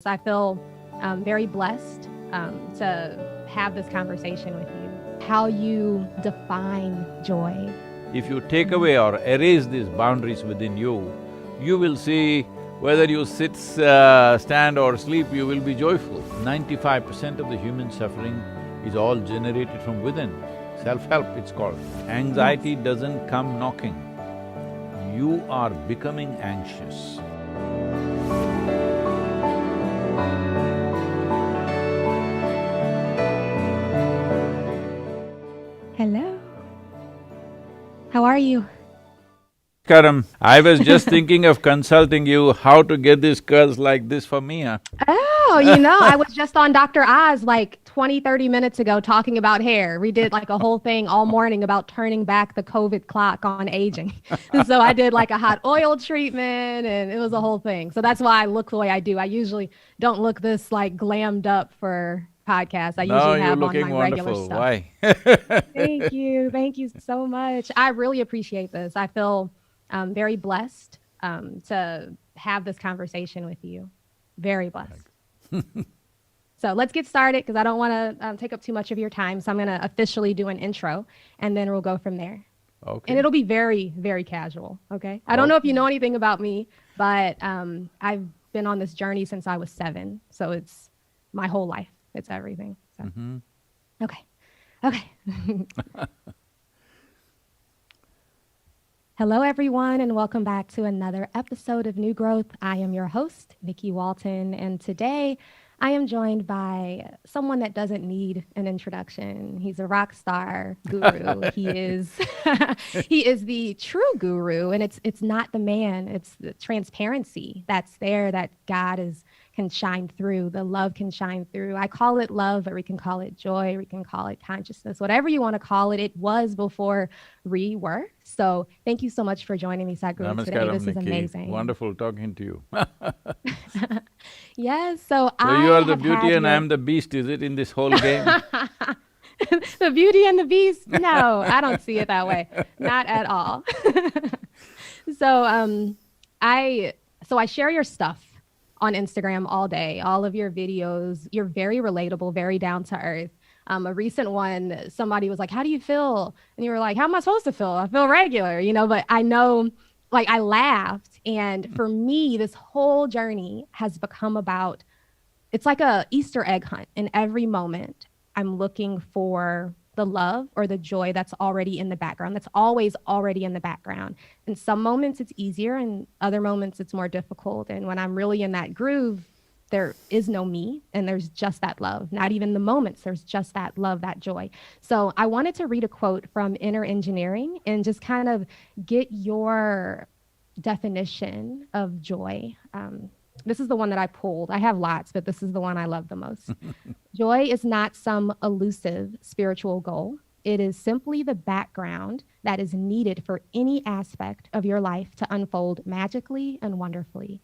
I feel very blessed to have this conversation with you. How you define joy. If you take away or erase these boundaries within you, you will see whether you sit, stand or sleep, you will be joyful. 95% of the human suffering is all generated from within. Self-help, it's called. Anxiety doesn't come knocking. You are becoming anxious. Hello. How are you? Karam, I was just thinking of consulting you how to get these curls like this for me, huh? Oh, I was just on Dr. Oz like 20, 30 minutes ago talking about hair. We did like a whole thing all morning about turning back the COVID clock on aging. So I did like a hot oil treatment and it was a whole thing. So that's why I look the way I do. I usually don't look this like glammed up for podcasts. I No, usually you're have on looking my regular wonderful. stuff. Why? Thank you. Thank you so much. I really appreciate this. I feel very blessed to have this conversation with you. Very blessed. So let's get started because I don't want to take up too much of your time. So I'm going to officially do an intro and then we'll go from there. Okay. And it'll be very, very casual. Okay. I don't know if you know anything about me, but I've been on this journey since I was 7. So it's my whole life. It's everything. So. Okay. Okay. Hello, everyone, and welcome back to another episode of New Growth. I am your host, Nikki Walton, and today I am joined by someone that doesn't need an introduction. He's a rock star guru. He is he is the true guru, and it's not the man, it's the transparency that's there that can shine through, the love can shine through. I call it love, or we can call it joy, we can call it consciousness, whatever you want to call it. It was before we were. So thank you so much for joining me, Sadhguru, today. Namaskaram, This is Nikki. amazing. Wonderful talking to you. Yes, So you are the beauty and I am the beast, is it, in this whole game? The Beauty and the Beast? No, I don't see it that way. Not at all. So I share your stuff on Instagram all day, all of your videos. You're very relatable, very down to earth. A recent one, somebody was like, "How do you feel?" And you were like, "How am I supposed to feel? I feel regular, but I know." Like, I laughed. And for me, this whole journey has become about, it's like a Easter egg hunt. In every moment, I'm looking for the love or the joy that's already in the background, that's always already in the background. In some moments, it's easier, and other moments, it's more difficult. And when I'm really in that groove, there is no me, and there's just that love. Not even the moments, there's just that love, that joy. So I wanted to read a quote from Inner Engineering and just kind of get your definition of joy. This is the one that I pulled. I have lots, but this is the one I love the most. Joy is not some elusive spiritual goal. It is simply the background that is needed for any aspect of your life to unfold magically and wonderfully.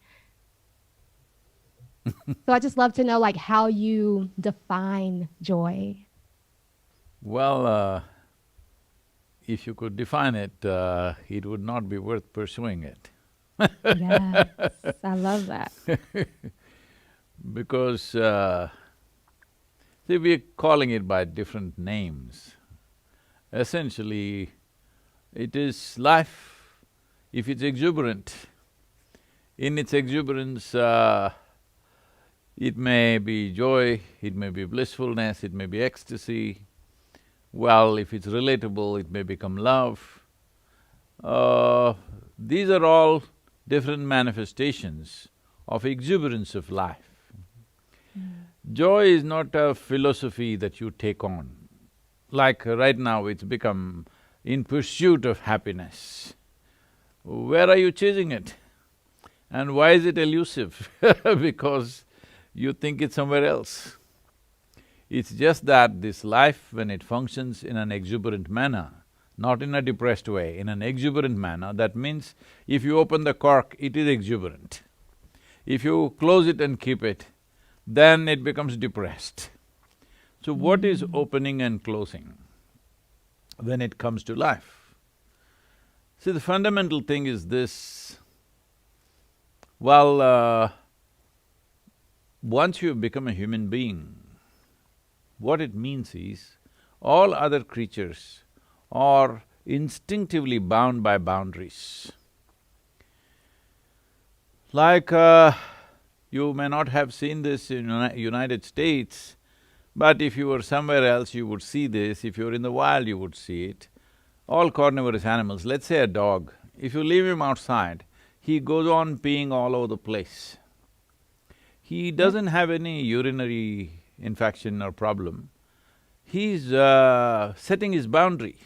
So I just love to know, like, how you define joy. Well, if you could define it, it would not be worth pursuing it. Yes, I love that. Because, see, we're calling it by different names. Essentially, it is life. If it's exuberant, in its exuberance, it may be joy, it may be blissfulness, it may be ecstasy. Well, if it's relatable, it may become love. These are all different manifestations of exuberance of life. Joy is not a philosophy that you take on. Like right now, it's become in pursuit of happiness. Where are you chasing it? And why is it elusive? Because you think it's somewhere else. It's just that this life, when it functions in an exuberant manner, not in a depressed way, in an exuberant manner, that means if you open the cork, it is exuberant. If you close it and keep it, then it becomes depressed. So what is opening and closing when it comes to life? See, the fundamental thing is this, well, once you become a human being, what it means is, all other creatures are instinctively bound by boundaries. Like, you may not have seen this in United States, but if you were somewhere else, you would see this. If you were in the wild, you would see it. All carnivorous animals, let's say a dog, if you leave him outside, he goes on peeing all over the place. He doesn't have any urinary infection or problem. He's setting his boundary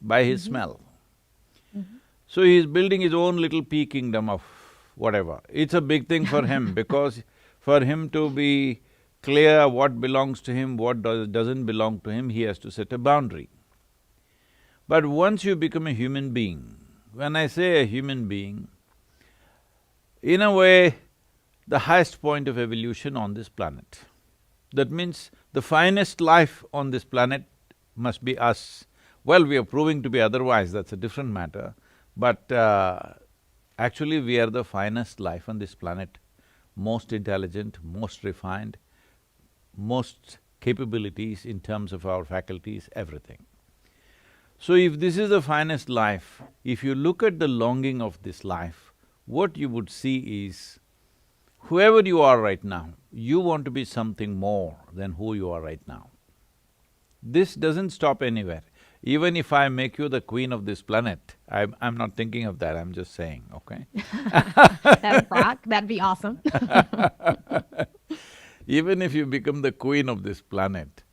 by his smell. So he's building his own little pea kingdom of whatever. It's a big thing for him because for him to be clear what belongs to him, what doesn't belong to him, he has to set a boundary. But once you become a human being, when I say a human being, in a way, the highest point of evolution on this planet. That means the finest life on this planet must be us. Well, we are proving to be otherwise, that's a different matter, but actually we are the finest life on this planet, most intelligent, most refined, most capabilities in terms of our faculties, everything. So if this is the finest life, if you look at the longing of this life, what you would see is, whoever you are right now, you want to be something more than who you are right now. This doesn't stop anywhere. Even if I make you the queen of this planet, I'm not thinking of that, I'm just saying, okay? That'd rock, that'd be awesome. Even if you become the queen of this planet,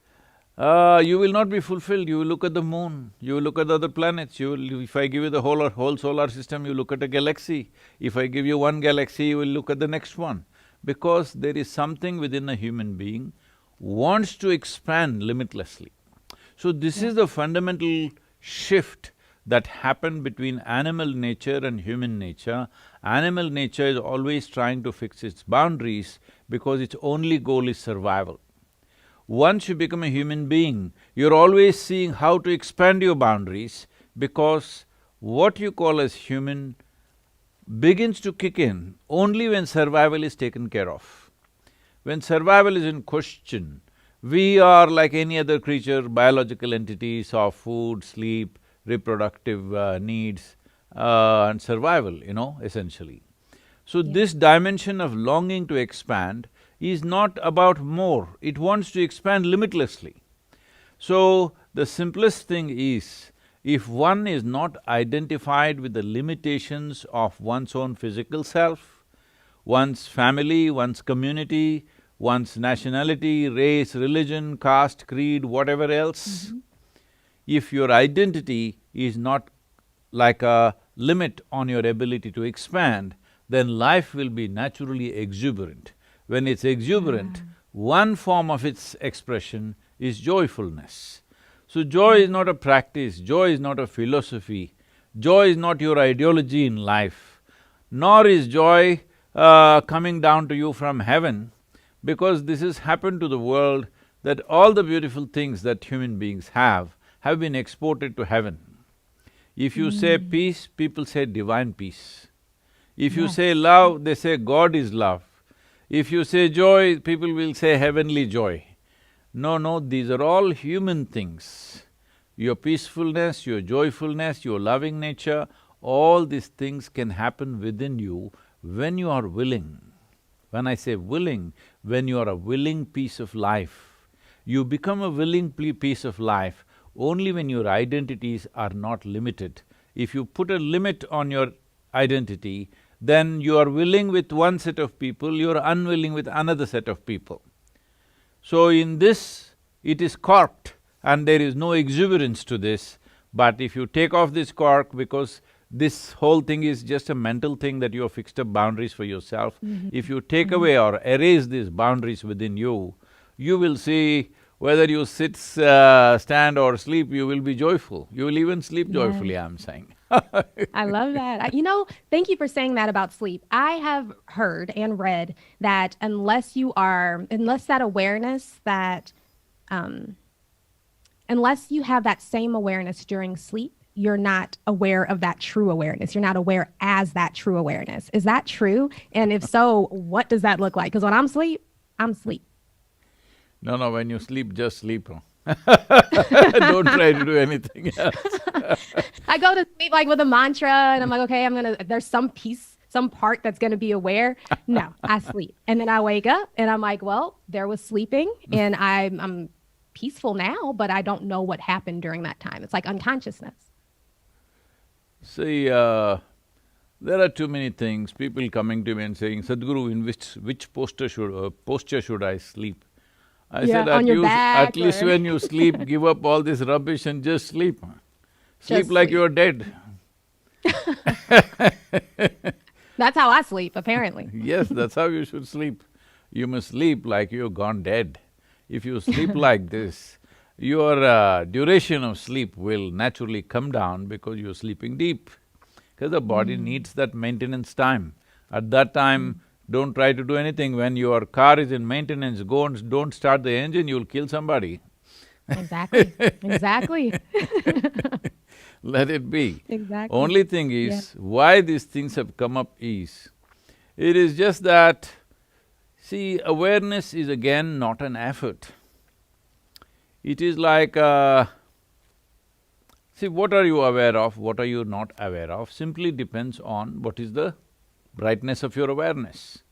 you will not be fulfilled. You will look at the moon, you will look at the other planets, if I give you the whole solar system, you look at a galaxy. If I give you one galaxy, you will look at the next one. Because there is something within a human being wants to expand limitlessly. So this is the fundamental shift that happened between animal nature and human nature. Animal nature is always trying to fix its boundaries because its only goal is survival. Once you become a human being, you're always seeing how to expand your boundaries because what you call as human begins to kick in only when survival is taken care of. When survival is in question, we are like any other creature, biological entities of food, sleep, reproductive needs and survival, essentially. So this dimension of longing to expand is not about more, it wants to expand limitlessly. So, the simplest thing is, if one is not identified with the limitations of one's own physical self, one's family, one's community, one's nationality, race, religion, caste, creed, whatever else, if your identity is not like a limit on your ability to expand, then life will be naturally exuberant. When it's exuberant, one form of its expression is joyfulness. So joy is not a practice, joy is not a philosophy, joy is not your ideology in life, nor is joy coming down to you from heaven, because this has happened to the world that all the beautiful things that human beings have been exported to heaven. If you say peace, people say divine peace. If you say love, they say God is love. If you say joy, people will say heavenly joy. No, these are all human things. Your peacefulness, your joyfulness, your loving nature, all these things can happen within you when you are willing. When I say willing, when you are a willing piece of life. You become a willing piece of life only when your identities are not limited. If you put a limit on your identity, then you are willing with one set of people, you are unwilling with another set of people. So in this, it is corked and there is no exuberance to this, but if you take off this cork, because this whole thing is just a mental thing that you have fixed up boundaries for yourself, if you take away or erase these boundaries within you, you will see whether you sit, stand or sleep, you will be joyful. You will even sleep joyfully, I'm saying. I love that. Thank you for saying that about sleep. I have heard and read that unless that awareness that, unless you have that same awareness during sleep, you're not aware of that true awareness. You're not aware as that true awareness. Is that true? And if so, what does that look like? Because when I'm asleep, I'm asleep. No, when you sleep, just sleep. Don't try to do anything else. I go to sleep like with a mantra and I'm like, okay, there's some piece, some part that's gonna be aware. No, I sleep. And then I wake up and I'm like, well, there was sleeping and I'm peaceful now, but I don't know what happened during that time. It's like unconsciousness. See, there are too many things, people coming to me and saying, Sadhguru, in which posture should I sleep? I said, on your back at least when you sleep, give up all this rubbish and just sleep. Sleep Just like sleep. you're dead. That's how I sleep, apparently. Yes, that's how you should sleep. You must sleep like you've gone dead. If you sleep like this, your duration of sleep will naturally come down because you're sleeping deep. Because the body needs that maintenance time. At that time, don't try to do anything. When your car is in maintenance, go and don't start the engine, you'll kill somebody. Exactly, exactly. Let it be. Exactly. Only thing is, why these things have come up is, it is just that, see, awareness is again not an effort. It is like, see, what are you aware of, what are you not aware of, simply depends on what is the brightness of your awareness.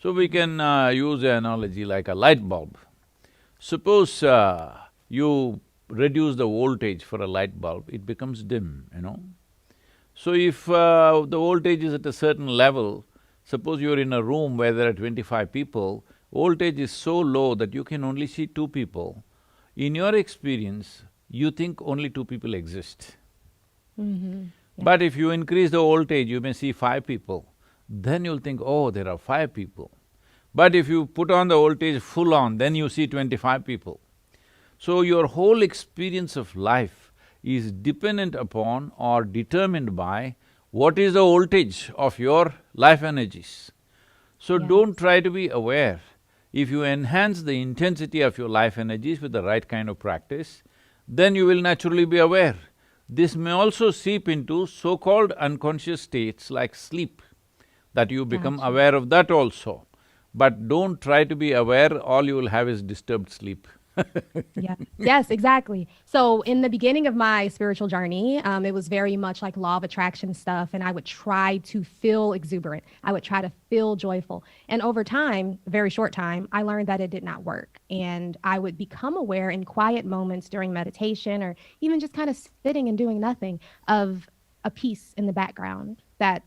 So we can use an analogy like a light bulb. Suppose you reduce the voltage for a light bulb, it becomes dim, So if the voltage is at a certain level, suppose you're in a room where there are 25 people, voltage is so low that you can only see 2 people. In your experience, you think only 2 people exist. But if you increase the voltage, you may see 5 people. Then you'll think, oh, there are 5 people. But if you put on the voltage full on, then you see 25 people. So your whole experience of life is dependent upon or determined by what is the voltage of your life energies. So don't try to be aware. If you enhance the intensity of your life energies with the right kind of practice, then you will naturally be aware. This may also seep into so-called unconscious states like sleep, that you become aware of that also. But don't try to be aware, all you will have is disturbed sleep. Yeah. Yes, exactly. So in the beginning of my spiritual journey, it was very much like law of attraction stuff, and I would try to feel exuberant. I would try to feel joyful. And over time, a very short time, I learned that it did not work. And I would become aware in quiet moments during meditation or even just kind of sitting and doing nothing of a peace in the background that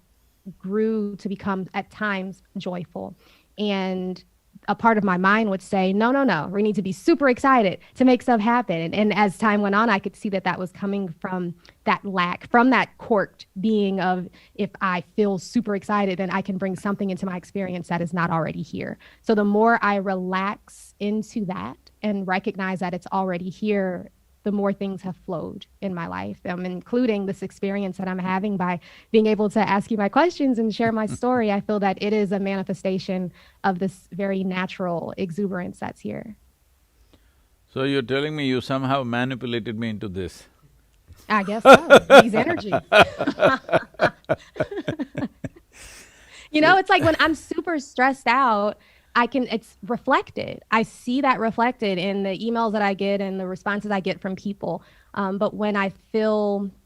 grew to become at times joyful. And a part of my mind would say, no, we need to be super excited to make stuff happen. And as time went on, I could see that that was coming from that lack, from that corked being of, if I feel super excited, then I can bring something into my experience that is not already here. So the more I relax into that and recognize that it's already here, the more things have flowed in my life, including this experience that I'm having by being able to ask you my questions and share my story. I feel that it is a manifestation of this very natural exuberance that's here. So you're telling me you somehow manipulated me into this? I guess so, these energies. It's like when I'm super stressed out, it's reflected. I see that reflected in the emails that I get and the responses I get from people. But when I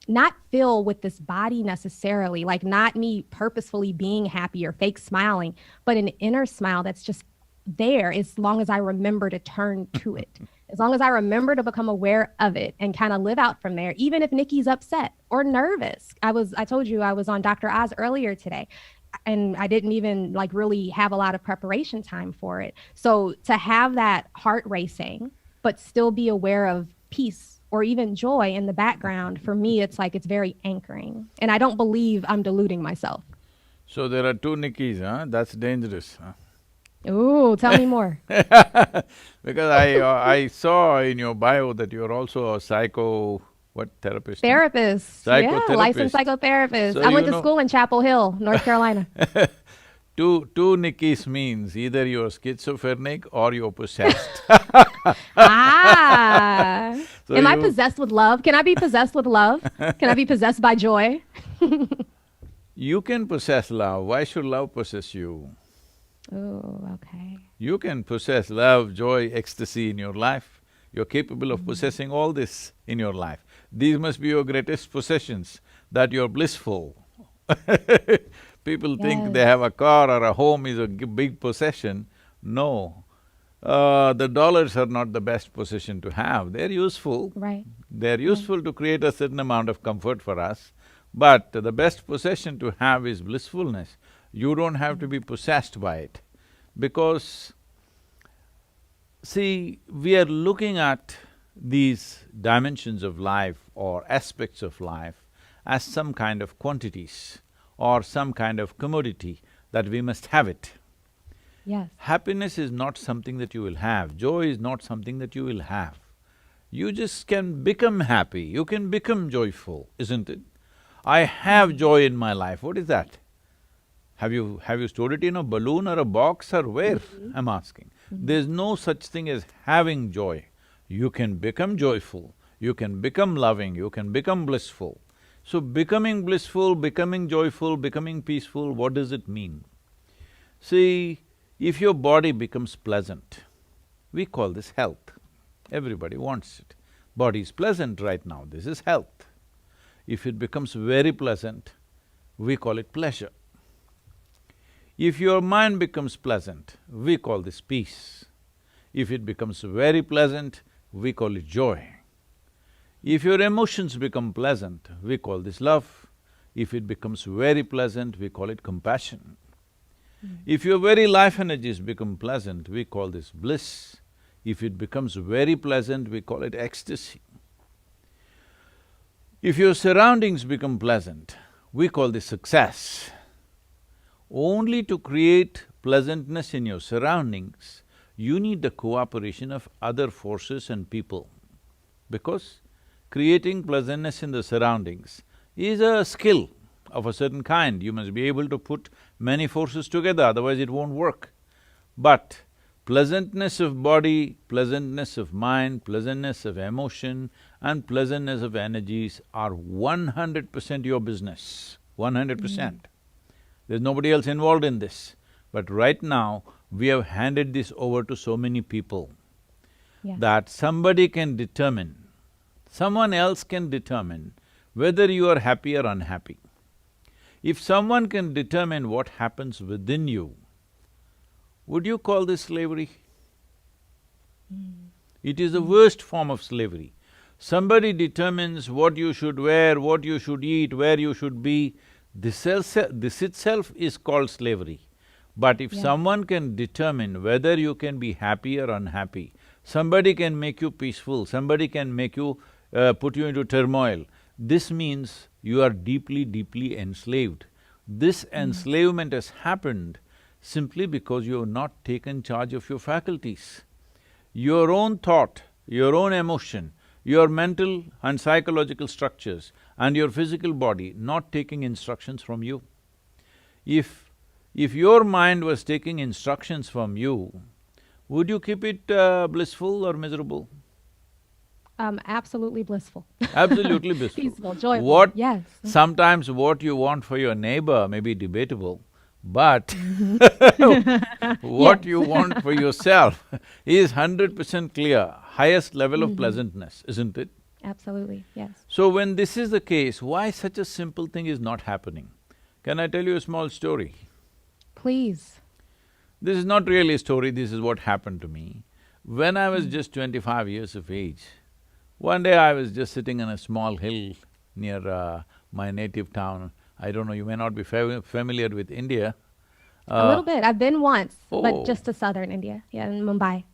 not feel with this body necessarily, like not me purposefully being happy or fake smiling, but an inner smile that's just there as long as I remember to turn to it. As long as I remember to become aware of it and kind of live out from there, even if Nikki's upset or nervous. I told you I was on Dr. Oz earlier today, and I didn't even really have a lot of preparation time for it. So to have that heart racing, but still be aware of peace or even joy in the background, for me, it's very anchoring. And I don't believe I'm deluding myself. So there are 2 Nikkis, huh? That's dangerous, huh? Ooh, tell me more. Because I saw in your bio that you're also a therapist? Therapist. Yeah, Psychotherapist. licensed psychotherapist. So I went to school in Chapel Hill, North Carolina. Two Nikkis means either you're schizophrenic or you're possessed. Ah! So Am I possessed with love? Can I be possessed with love? Can I be possessed by joy? You can possess love. Why should love possess you? Oh, okay. You can possess love, joy, ecstasy in your life. You're capable of possessing all this in your life. These must be your greatest possessions, that you're blissful. People think they Yes. have a car or a home is a big possession. No. The dollars are not the best possession to have. They're useful. Right. They're Right. useful to create a certain amount of comfort for us, but the best possession to have is blissfulness. You don't have to be possessed by it, because see, we are looking at these dimensions of life or aspects of life as some kind of quantities or some kind of commodity that we must have it. Yes. Happiness is not something that you will have, joy is not something that you will have. You just can become happy, you can become joyful, isn't it? I have joy in my life, what is that? Have you stored it in a balloon or a box or where? I'm asking. There's no such thing as having joy. You can become joyful, you can become loving, you can become blissful. So becoming blissful, becoming joyful, becoming peaceful, what does it mean? See, if your body becomes pleasant, we call this health. Everybody wants it. Body is pleasant right now, this is health. If it becomes very pleasant, we call it pleasure. If your mind becomes pleasant, we call this peace. If it becomes very pleasant, we call it joy. If your emotions become pleasant, we call this love. If it becomes very pleasant, we call it compassion. If your very life energies become pleasant, we call this bliss. If it becomes very pleasant, we call it ecstasy. If your surroundings become pleasant, we call this success. Only to create pleasantness in your surroundings, you need the cooperation of other forces and people. Because creating pleasantness in the surroundings is a skill of a certain kind. You must be able to put many forces together, otherwise it won't work. But pleasantness of body, pleasantness of mind, pleasantness of emotion and pleasantness of energies are 100% your business, 100%. There's nobody else involved in this. But right now, we have handed this over to so many people that somebody can determine, someone else can determine whether you are happy or unhappy. If someone can determine what happens within you, would you call this slavery? It is the worst form of slavery. Somebody determines what you should wear, what you should eat, where you should be, this itself is called slavery. But if someone can determine whether you can be happy or unhappy, somebody can make you peaceful, somebody can make you… put you into turmoil, this means you are deeply, deeply enslaved. This enslavement has happened simply because you have not taken charge of your faculties. Your own thought, your own emotion, your mental and psychological structures and your physical body not taking instructions from you. If your mind was taking instructions from you, would you keep it blissful or miserable? Absolutely blissful. Absolutely blissful. Peaceful, joyful, yes. Sometimes what you want for your neighbor may be debatable, but what you want for yourself is 100% clear, highest level of pleasantness, isn't it? Absolutely, yes. So when this is the case, why such a simple thing is not happening? Can I tell you a small story? Please. This is not really a story, this is what happened to me. When I was just 25 years of age, one day I was just sitting on a small hill near my native town. I don't know, you may not be familiar with India. A little bit. I've been once, Oh. but just to southern India, in Mumbai.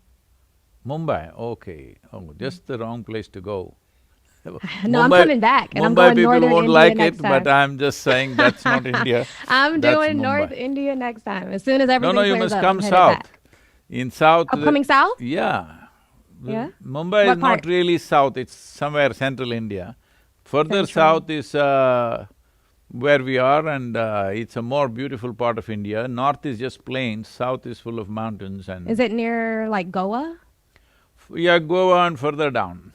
Mumbai, okay. Oh, just the wrong place to go. No, I'm coming back, and I'm Mumbai going northern people won't India like next it, time. but I'm just saying that's not India. I'm That's doing Mumbai. North India next time. As soon as everything No, you clears must up, come I'm headed south. back. In south… Oh, coming south? Yeah. Yeah? Mumbai What is part? not really south, it's somewhere central India. Further Central. south is where we are, and it's a more beautiful part of India. North is just plains, south is full of mountains and… Is it near like Goa? Yeah, Goa and further down.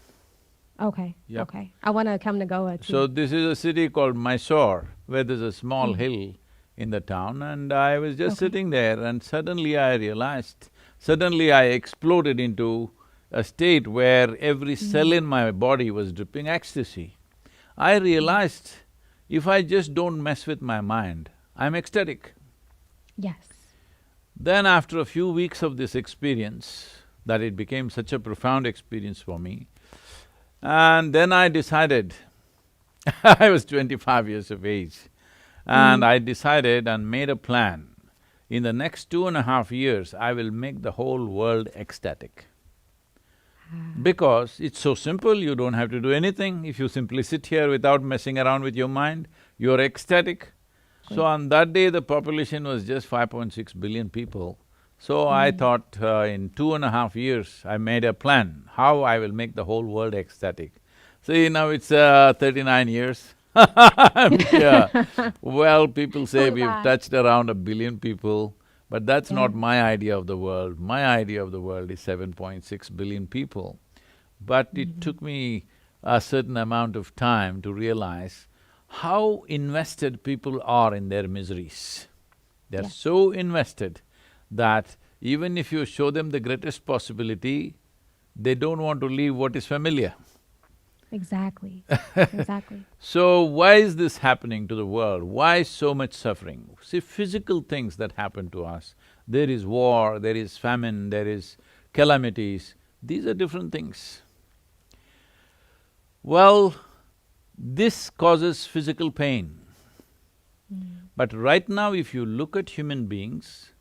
Okay, Yep. okay. I want to come to Goa too. So this is a city called Mysore, where there's a small hill in the town, and I was just Okay. sitting there, and suddenly I realized, suddenly I exploded into a state where every cell Mm. in my body was dripping ecstasy. I Mm. realized if I just don't mess with my mind, I'm ecstatic. Yes. Then after a few weeks of this experience, that it became such a profound experience for me, and then I decided, I was 25 years of age, and Mm. I decided and made a plan. In the next 2.5 years, I will make the whole world ecstatic. Ah. Because it's so simple, you don't have to do anything. If you simply sit here without messing around with your mind, you're ecstatic. So Exactly. on that day, the population was just 5.6 billion people. So I Mm. thought, in 2.5 years, I made a plan, how I will make the whole world ecstatic. See, now it's 39 years. Yeah. Well, people say Oh we've gosh. touched around 1 billion people, but that's Yeah. not my idea of the world. My idea of the world is 7.6 billion people. But it Mhm. took me a certain amount of time to realize how invested people are in their miseries. They're Yes. so invested that even if you show them the greatest possibility, they don't want to leave what is familiar. Exactly. Exactly. So why is this happening to the world? Why so much suffering? See, physical things that happen to us, there is war, there is famine, there is calamities, these are different things. Well, this causes physical pain. Mm. But right now if you look at human beings,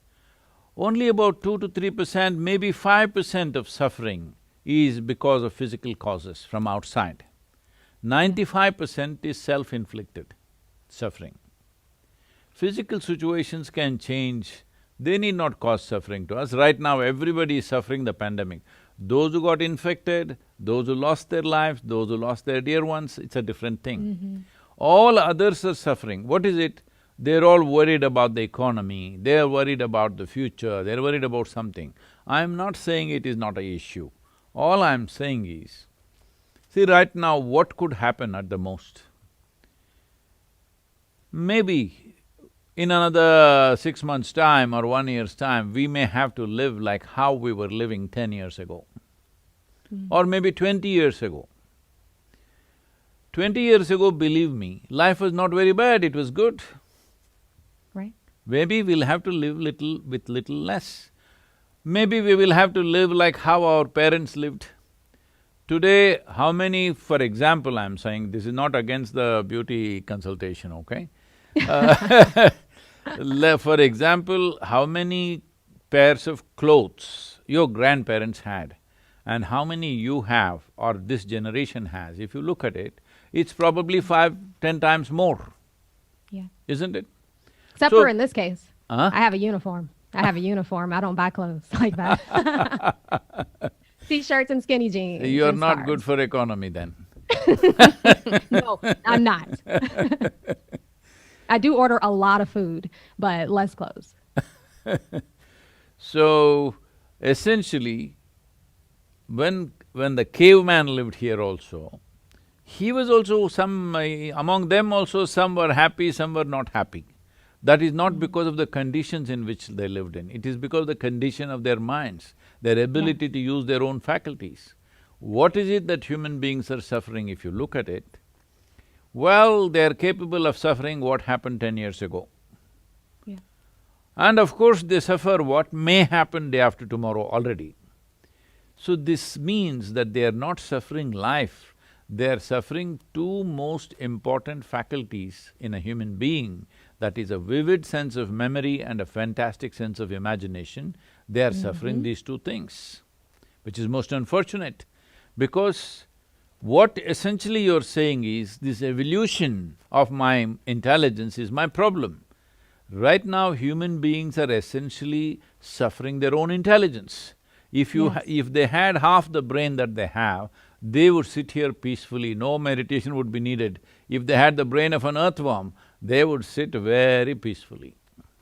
only about 2 to 3%, maybe 5% of suffering is because of physical causes from outside. Yeah. 95% is self-inflicted suffering. Physical situations can change, they need not cause suffering to us. Right now, everybody is suffering the pandemic. Those who got infected, those who lost their lives, those who lost their dear ones, it's a different thing. Mhm. All others are suffering. What is it? They're all worried about the economy, they're worried about the future, they're worried about something. I'm not saying it is not an issue. All I'm saying is, see, right now, what could happen at the most? Maybe in another 6 months' time or 1 year's time, we may have to live like how we were living 10 years ago, Mm. or maybe 20 years ago. 20 years ago, believe me, life was not very bad, it was good. Right. Maybe we'll have to live little with little less. Maybe we will have to live like how our parents lived. Today, how many… for example, I'm saying, this is not against the beauty consultation, okay? Uh, for example, how many pairs of clothes your grandparents had and how many you have or this generation has, if you look at it, it's probably 5, 10 times more, Yeah. isn't it? Except for So, in this case, huh? I have a uniform. I have a uniform. I don't buy clothes like that. T-shirts and skinny jeans You're and not good scarves. for economy then. No, I'm not. I do order a lot of food, but less clothes. So, essentially, when the caveman lived here also, he was also among them also some were happy, some were not happy. That is not Mm. because of the conditions in which they lived in, it is because of the condition of their minds, their Yes. ability to use their own faculties. What is it that human beings are suffering if you look at it? Well, they're capable of suffering what happened 10 years ago. Yeah. And of course, they suffer what may happen day after tomorrow already. So this means that they are not suffering life, they are suffering two most important faculties in a human being, that is a vivid sense of memory and a fantastic sense of imagination. They are suffering Mm-hmm. these two things, which is most unfortunate, because what essentially you're saying is, this evolution of my intelligence is my problem. Right now, human beings are essentially suffering their own intelligence. Yes. If they had half the brain that they have, they would sit here peacefully, no meditation would be needed. If they had the brain of an earthworm, they would sit very peacefully.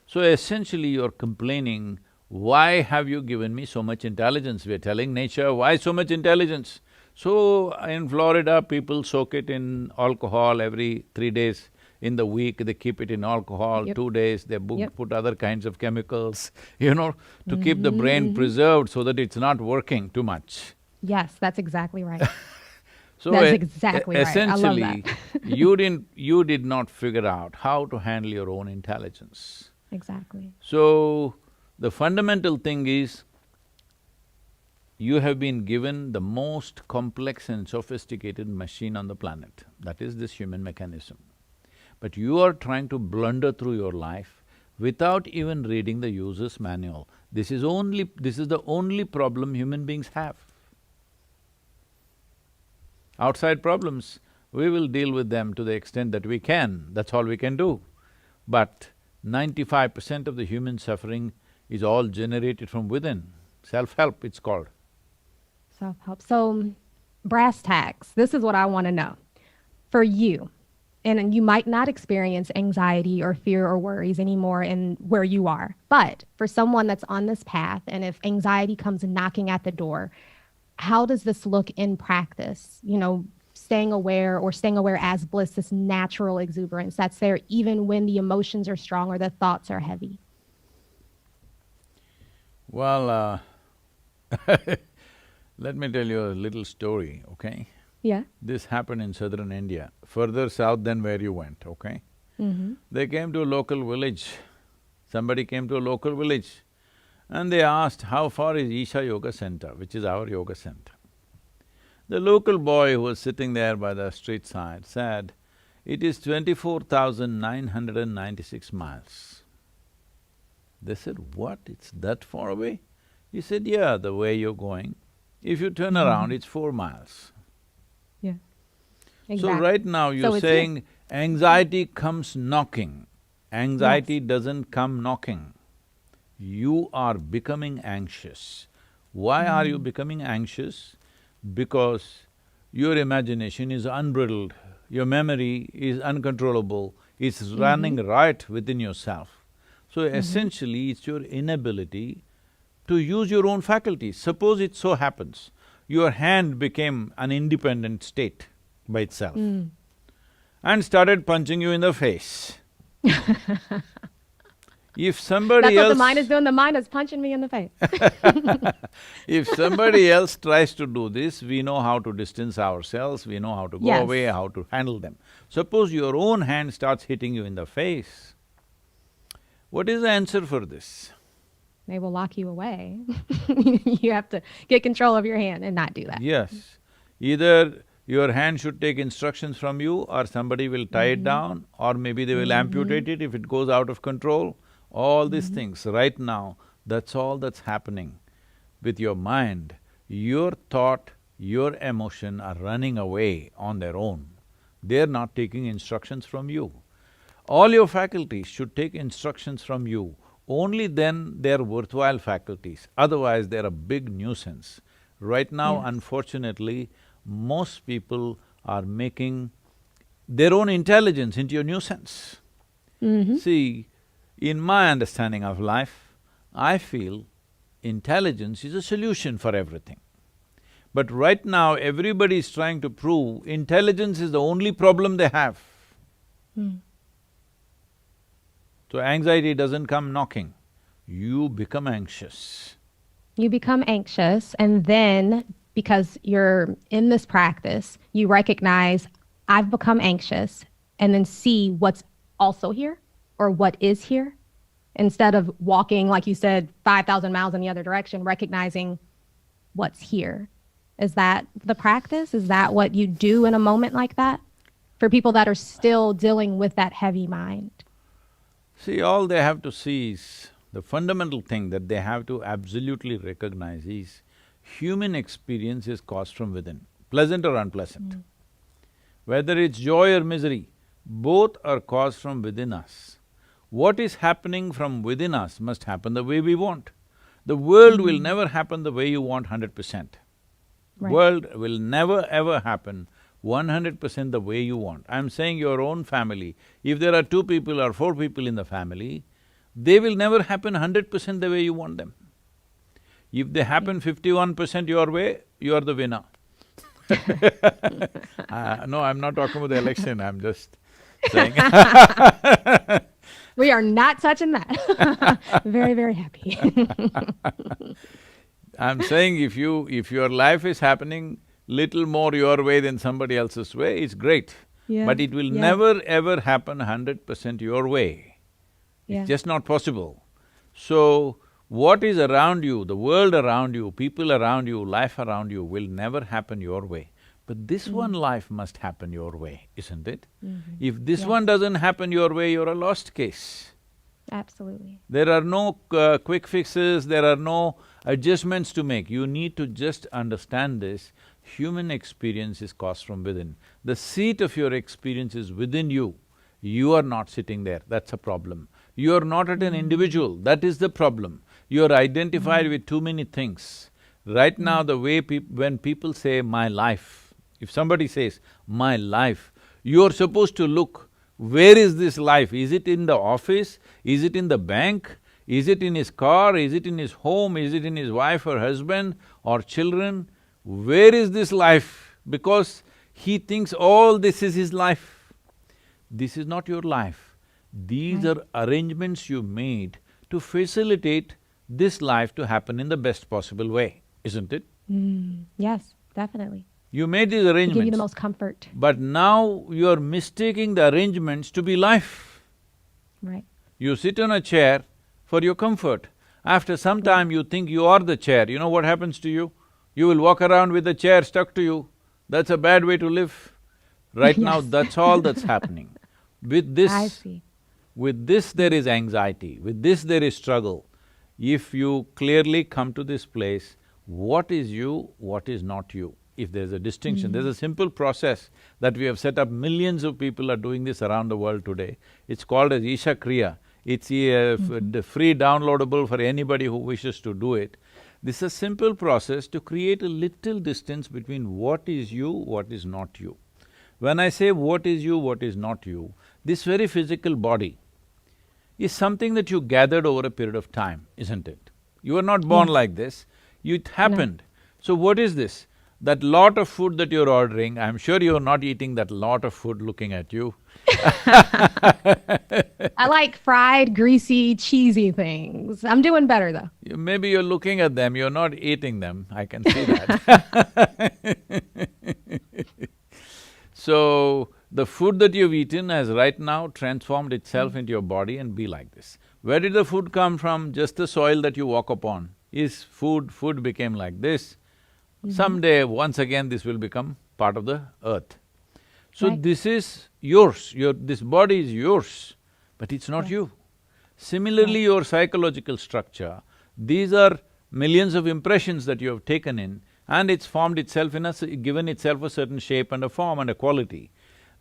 So essentially you're complaining, why have you given me so much intelligence? We're telling nature, why so much intelligence? So in Florida, people soak it in alcohol every 3 days. in the week, they keep it in alcohol, Yep. 2 days, they Yep. put other kinds of chemicals, to keep the brain preserved so that it's not working too much. Yes, that's exactly right. So That's exactly right. I love that. essentially, you did not figure out how to handle your own intelligence. Exactly. So, the fundamental thing is, you have been given the most complex and sophisticated machine on the planet, that is this human mechanism. But you are trying to blunder through your life without even reading the user's manual. This is the only problem human beings have. Outside problems, we will deal with them to the extent that we can, that's all we can do. But 95% of the human suffering is all generated from within. Self-help, it's called. Self-help. So, brass tacks, this is what I want to know. For you, and you might not experience anxiety or fear or worries anymore in where you are, but for someone that's on this path, and if anxiety comes knocking at the door, how does this look in practice? Staying aware as bliss, this natural exuberance that's there even when the emotions are strong or the thoughts are heavy. Well, let me tell you a little story, okay? Yeah. This happened in southern India, further south than where you went, okay? They came to a local village. Somebody came to a local village and they asked, how far is Isha Yoga Center, which is our yoga center? The local boy who was sitting there by the street side said, it is 24,996 miles. They said, what, it's that far away? He said, yeah, the way you're going. If you turn around, it's 4 miles. Yeah. So right now you're saying anxiety comes knocking. Anxiety doesn't come knocking. You are becoming anxious. Why are you becoming anxious? Because your imagination is unbridled, your memory is uncontrollable, it's running riot within yourself. So essentially, it's your inability to use your own faculties. Suppose it so happens, your hand became an independent state by itself and started punching you in the face. If somebody That's else… what the mind is doing, the mind is punching me in the face. If somebody else tries to do this, we know how to distance ourselves, we know how to go away, how to handle them. Suppose your own hand starts hitting you in the face, what is the answer for this? They will lock you away. You have to get control of your hand and not do that. Yes. Either your hand should take instructions from you, or somebody will tie it down, or maybe they will amputate it if it goes out of control. All these things, right now, that's all that's happening with your mind. Your thought, your emotion are running away on their own. They're not taking instructions from you. All your faculties should take instructions from you. Only then they're worthwhile faculties, otherwise they're a big nuisance. Right now, unfortunately, most people are making their own intelligence into a nuisance. See, in my understanding of life, I feel intelligence is a solution for everything. But right now, everybody is trying to prove intelligence is the only problem they have. So anxiety doesn't come knocking, you become anxious. You become anxious, and then because you're in this practice, you recognize, I've become anxious, and then see what's also here or what is here. Instead of walking, like you said, 5,000 miles in the other direction, recognizing what's here. Is that the practice? Is that what you do in a moment like that? For people that are still dealing with that heavy mind? See, all they have to see is… the fundamental thing that they have to absolutely recognize is human experience is caused from within, pleasant or unpleasant. Whether it's joy or misery, both are caused from within us. What is happening from within us must happen the way we want. The world will never happen the way you want 100%. World will never ever happen 100% the way you want. I'm saying your own family, if there are 2 people or 4 people in the family, they will never happen 100% the way you want them. If they happen 51% your way, you are the winner. No, I'm not talking about the election, I'm just saying We are not touching that. Very, very happy. I'm saying if your life is happening little more your way than somebody else's way, it's great. Yeah. But it will Yeah. never ever happen 100% your way. Yeah. It's just not possible. So, what is around you, the world around you, people around you, life around you will never happen your way. But this one life must happen your way, isn't it? If this one doesn't happen your way, you're a lost case. Absolutely. There are no quick fixes, there are no adjustments to make. You need to just understand this. Human experience is caused from within. The seat of your experience is within you. You are not sitting there, that's a problem. You are not at an individual, that is the problem. You are identified with too many things. Right now, the way when people say, my life, if somebody says, my life, you're supposed to look, where is this life? Is it in the office? Is it in the bank? Is it in his car? Is it in his home? Is it in his wife or husband or children? Where is this life? Because he thinks all this is his life. This is not your life. These are arrangements you made to facilitate this life to happen in the best possible way, isn't it? Yes, definitely. You made these To arrangements. give you the most comfort. But now you're mistaking the arrangements to be life. Right. You sit on a chair for your comfort. After some time you think you are the chair, you know what happens to you? You will walk around with the chair stuck to you. That's a bad way to live. Right now, Yes. that's all that's happening. With I this, see. with this there is anxiety, with this there is struggle. If you clearly come to this place, what is you, what is not you? If there's a distinction, there's a simple process that we have set up, millions of people are doing this around the world today. It's called as Isha Kriya. It's free downloadable for anybody who wishes to do it. This is a simple process to create a little distance between what is you, what is not you. When I say what is you, what is not you, this very physical body is something that you gathered over a period of time, isn't it? You were not born like this, it happened. So what is this? That lot of food that you're ordering, I'm sure you're not eating that lot of food looking at you. I like fried, greasy, cheesy things. I'm doing better though. Maybe you're looking at them, you're not eating them, I can see that. So, the food that you've eaten has right now transformed itself into your body and be like this. Where did the food come from? Just the soil that you walk upon is food, food became like this. Someday, once again, this will become part of the earth. So this is yours, this body is yours, but it's not you. Similarly, your psychological structure, these are millions of impressions that you have taken in, and it's formed itself given itself a certain shape and a form and a quality.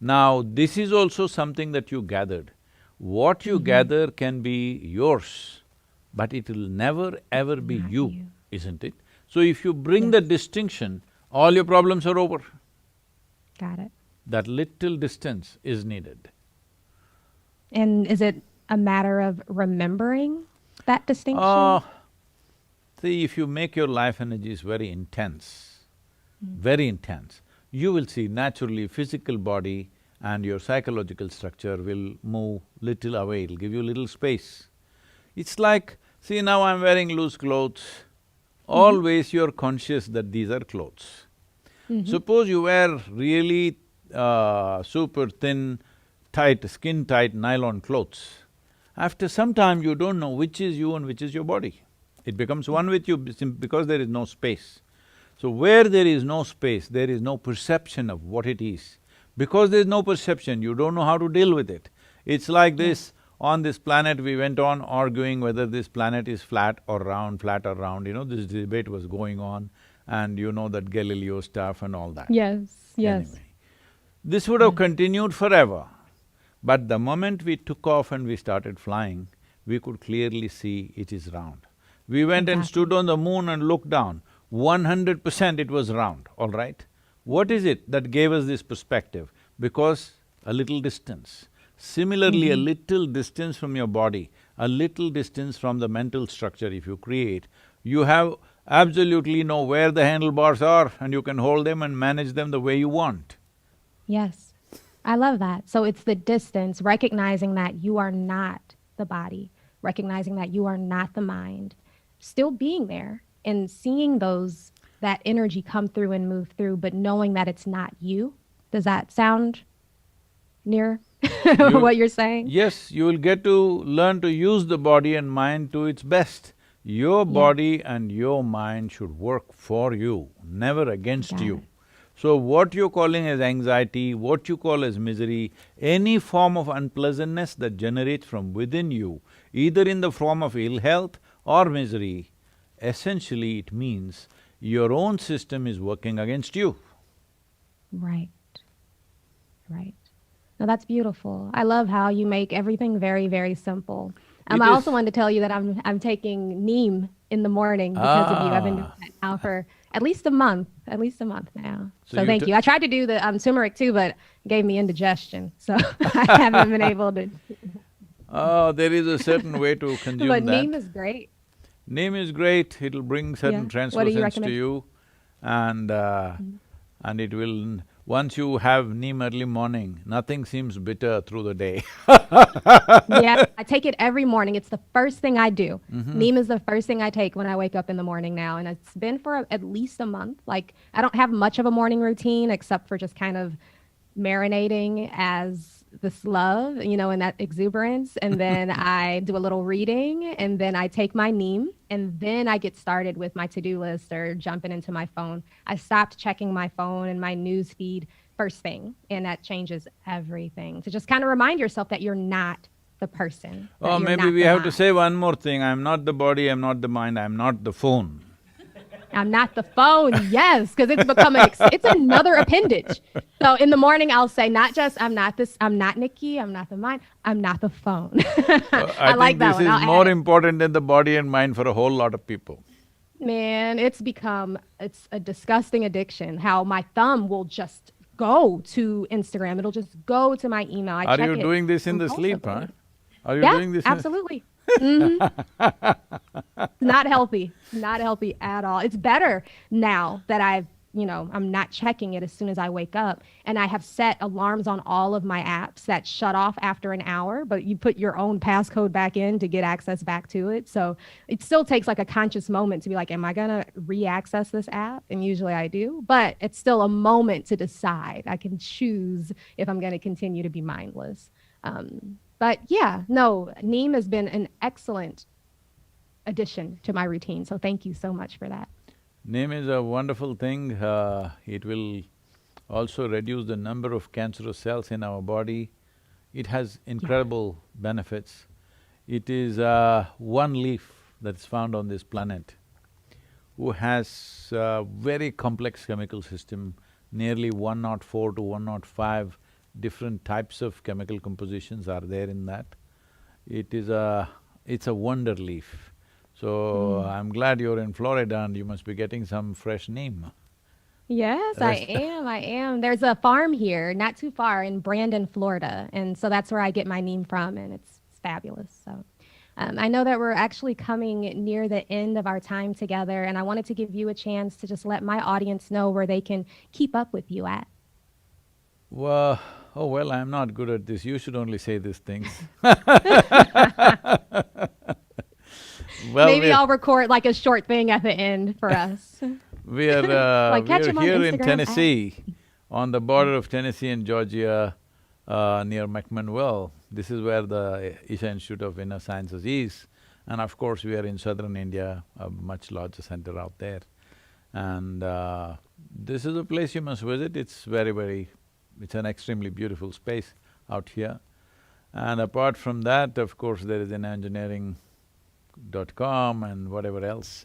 Now, this is also something that you gathered. What you gather can be yours, but it will never ever be you, isn't it? So if you bring the distinction, all your problems are over. Got it. That little distance is needed. And is it a matter of remembering that distinction? See, if you make your life energies very intense, you will see naturally physical body and your psychological structure will move little away, it'll give you little space. It's like, see now I'm wearing loose clothes, always you're conscious that these are clothes. Suppose you wear really super thin, tight, skin-tight nylon clothes. After some time, you don't know which is you and which is your body. It becomes one with you because there is no space. So where there is no space, there is no perception of what it is. Because there is no perception, you don't know how to deal with it. It's like this, on this planet we went on arguing whether this planet is flat or round, this debate was going on, and you know that Galileo stuff and all that. Yes, yes. Anyway, this would have continued forever, but the moment we took off and we started flying, we could clearly see it is round. We went and stood on the moon and looked down, 100% it was round, all right? What is it that gave us this perspective? Because a little distance. Similarly, a little distance from your body, a little distance from the mental structure if you create, you have absolutely know where the handlebars are and you can hold them and manage them the way you want. Yes. I love that. So it's the distance, recognizing that you are not the body, recognizing that you are not the mind, still being there and seeing that energy come through and move through, but knowing that it's not you. Does that sound near You, what you're saying? yes, you will get to learn to use the body and mind to its best. Your Yeah, body and your mind should work for you, never against got you. it. So what you're calling as anxiety, what you call as misery, any form of unpleasantness that generates from within you, either in the form of ill health or misery, essentially it means your own system is working against you. Right, right. No, that's beautiful. I love how you make everything very, very simple. It I also is… wanted to tell you that I'm taking neem in the morning because of you. I've been doing Ah, that now for at least a month now. so So you thank took… you. I tried to do the turmeric too, but it gave me indigestion, so I haven't been able to. Oh, there is a certain way to consume But that. neem is great. Neem is great, it'll bring certain Yeah. What do you translucence to recommend? you and Mhm. and it will… Once you have neem early morning, nothing seems bitter through the day. Yeah, I take it every morning. It's the first thing I do. Mm-hmm. Neem is the first thing I take when I wake up in the morning now, and it's been for at least a month. Like, I don't have much of a morning routine except for just kind of marinating as this love, and that exuberance. And then I do a little reading, and then I take my neem, and then I get started with my to-do list or jumping into my phone. I stopped checking my phone and my news feed first thing, and that changes everything. To just kind of remind yourself that you're not the person, that Oh, you're maybe not we the have to mind. say one more thing, I'm not the body, I'm not the mind, I'm not the phone. I'm not the phone. Yes, because it's become it's another appendage. So in the morning, I'll say not just I'm not this, I'm not Nikki, I'm not the mind, I'm not the phone. I I like think that this one. is I'll add more it. important than the body and mind for a whole lot of people. Man, it's a disgusting addiction. How my thumb will just go to Instagram. It'll just go to my email. I Are check you it doing this in the sleep, huh? compulsively. Are you Yeah, doing this in… absolutely. Not healthy. Not healthy at all. It's better now that I'm not checking it as soon as I wake up. And I have set alarms on all of my apps that shut off after an hour, but you put your own passcode back in to get access back to it. So it still takes like a conscious moment to be like, am I going to re-access this app? And usually I do, but it's still a moment to decide. I can choose if I'm going to continue to be mindless. But yeah, no, Neem has been an excellent addition to my routine. So thank you so much for that. Neem is a wonderful thing, it will also reduce the number of cancerous cells in our body. It has Yeah. incredible benefits. It is one leaf that's found on this planet who has a very complex chemical system, nearly 104 to 105 different types of chemical compositions are there in that. It's a wonder leaf. So, Mm. I'm glad you're in Florida and you must be getting some fresh neem. Yes, I Rest… am. I am. There's a farm here, not too far in Brandon, Florida. And so that's where I get my neem from, and it's fabulous. So I know that we're actually coming near the end of our time together, and I wanted to give you a chance to just let my audience know where they can keep up with you at. Well, oh well, I'm not good at this, you should only say these things. Well, Maybe I'll record like a short thing at the end for us. Like catch we're him on here in Instagram at. Tennessee, on the border of Tennessee and Georgia, near McMinnville. This is where the Isha Institute of Inner Sciences is. And of course, we are in southern India, a much larger center out there. And this is a place you must visit, it's it's an extremely beautiful space out here. And apart from that, of course, there is an engineering.com and whatever else.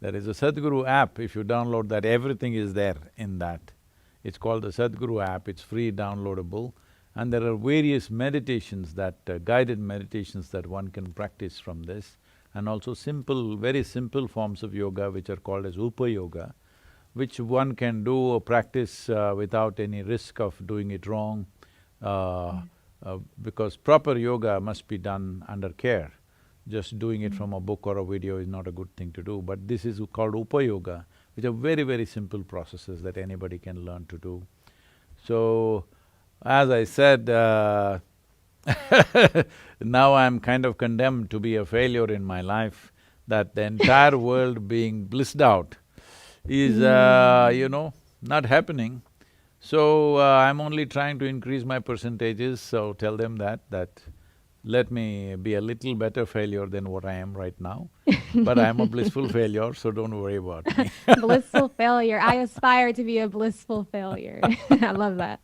There is a Sadhguru app, if you download that, everything is there in that. It's called the Sadhguru app, it's free downloadable. And there are various meditations guided meditations that one can practice from this. And also very simple forms of yoga which are called as Upa-yoga, which one can do or practice without any risk of doing it wrong, because proper yoga must be done under care. Just doing it from a book or a video is not a good thing to do, but this is called Upa-yoga, which are very, very simple processes that anybody can learn to do. So, as I said, now I'm kind of condemned to be a failure in my life, that the entire world being blissed out is, not happening. So, I'm only trying to increase my percentages, so tell them that let me be a little better failure than what I am right now. But I'm a blissful failure, so don't worry about me. Blissful failure. I aspire to be a blissful failure. I love that.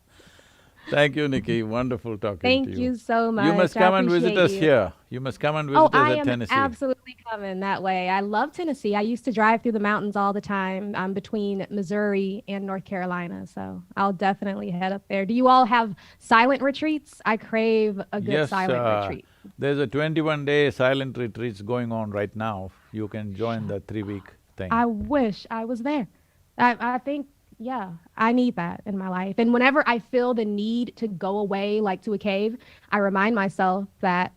Thank you, Nikki. Wonderful talking to Thank you. you so You must much. I come and visit appreciate us you. here. You must come and Oh, visit us I at am Tennessee. absolutely coming that way. I love Tennessee. I used to drive through the mountains all the time. I'm between Missouri and North Carolina, so I'll definitely head up there. Do you all have silent retreats? I crave a good Yes, silent retreat. there's a 21-day silent retreats going on right now. You can join the 3-week thing. I wish I was there. I think, yeah, I need that in my life. And whenever I feel the need to go away, like to a cave, I remind myself that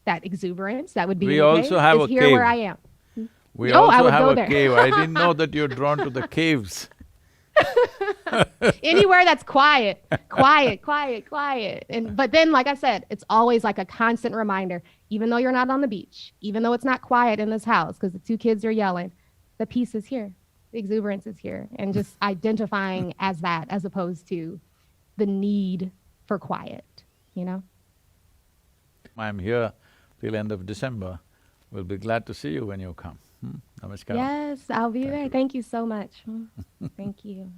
that exuberance that would be We in a also cave have is a here where I cave. am. We Oh, I also would have go a there. cave. I didn't know that you're drawn to the caves. Anywhere that's quiet, quiet, quiet, quiet. And but then, like I said, it's always like a constant reminder, even though you're not on the beach, even though it's not quiet in this house because the two kids are yelling, the peace is here, the exuberance is here. And just identifying as that as opposed to the need for quiet, you know? I'm here till end of December. We'll be glad to see you when you come. Namaskar. Yes, I'll be Thank there. you. Thank you so much. Thank you.